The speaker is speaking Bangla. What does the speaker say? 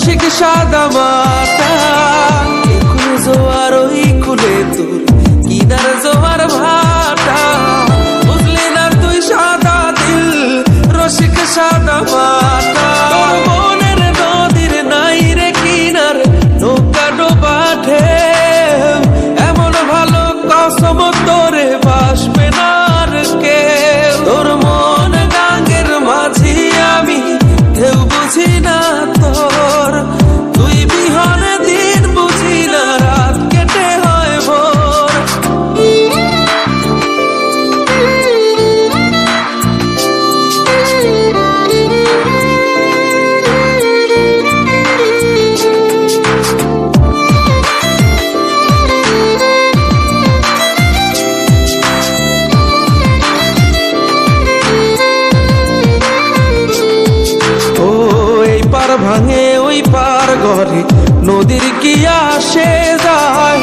রসিক সাদা মাটা একুলে জোয়ার ওই কুলে তোর কিনার জোয়ার ভাটা বুঝলি না তুই সাদা দিল রসিক সাদা মাটা তোর মনের নদীর নাই রে কিনার নৌকা ডোবা ঢেউ এমন ভালো কসম তোরে বাসবে না আর কেউ তোর মন গাঙ্গের মাঝি আমি ঢেউ বুঝি না তোর তুই বিহনে দিন বুঝি না রাত কেটে হয় ভোর ভাঙে ওই পার ঘরে নদীর কি আসে যায়